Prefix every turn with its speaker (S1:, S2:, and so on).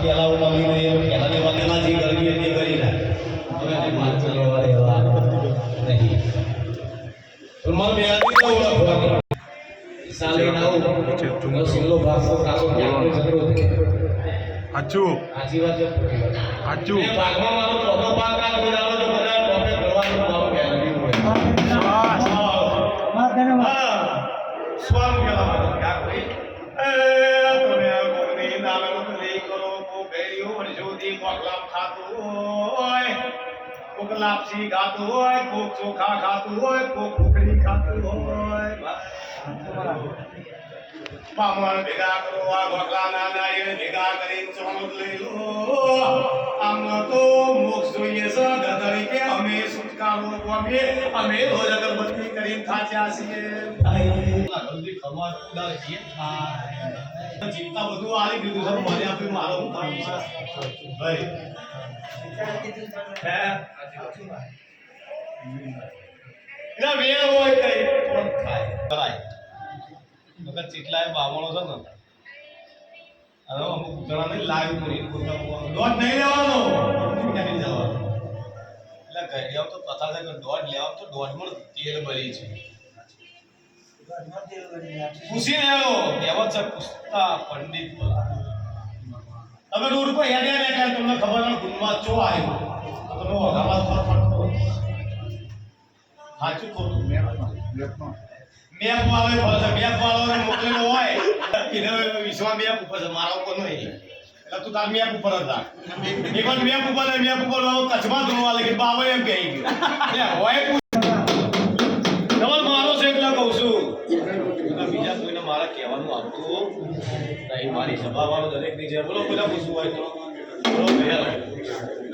S1: પેલા ઉઠાવી નહીં પેલાની વાતમાં જે કરવી હતી કરી નાખ હવે માણસો લેવા દેવા નહીં મને મેળવી તો ઓળખવા સાલે ના સિલ્લો ભાગો કાકો ક્યાં જતો
S2: હાચું
S1: આજી વાત
S2: હાચું
S1: ભાગમાં મારો ચોથો ભાગ આ વિનાલો તો બધા ટોપે કરવાનું મારો મેળવી હોય
S2: સ્વામ કેલા યાર ભાઈ તમે કોની નામે લઈ કરો કો બેરીઓ અને જોદી કોકલામ ખાતું હોય કોક લાપસી ખાતું હોય કોક ચોખા ખાતું હોય કોક ખુખડી ખાતું હોય બામણ ભેગા કરો આ કોકલા નાના એ ભેગા કરીને ચોમદ લઈ લો આમનો તો મોક્ષ જોઈએ છે તરીકે અમે છુટકારો અમે રોજ અગરબત્તી કરીને થાચ્યા છીએ જલ્દી ખમા ઉડાર છીએ ચિંતા બધું આલી દીધું છે મને આપી મારો હું કામ છે ભાઈ હે ના વે હોય કઈ કોણ ખાય કરાય મગર ચીટલાય બામણો છે ને હવે અમુક જણા ને લાઈવ કરી દોઢ નહીં લેવાનો ક્યાંથી જવાનો એટલે ઘરે આવ તો પથા છે કે દોઢ લેવા તો દોઢ મણ તેલ ભરી છે પૂછીને આવ્યો કહેવત છે પૂછતા પંડિત તમે રોડ પર હેડ્યા ને એટલે તમને ખબર ન ગુણમાં ચો આવ્યો તમે વગાવા ફટફટ સાચું ખોટું મેપ વાળો ફરશે મેપ વાળોને મોકલેલો હોય એને વિશ્વા મેપ ઉપર છે મારા ઉપર નહીં એટલે તું તાર મેપ ઉપર હતા એક વાર મેપ ઉપર કચ્છમાં ધોવા લાગી બાબા એમ કહી ગયો હોય મારો છે એટલે કહું છું બીજા કોઈને મારા કહેવાનું આવતું નહીં મારી સભામાં દરેકની છે બોલો પેલા પૂછવું હોય તો બોલો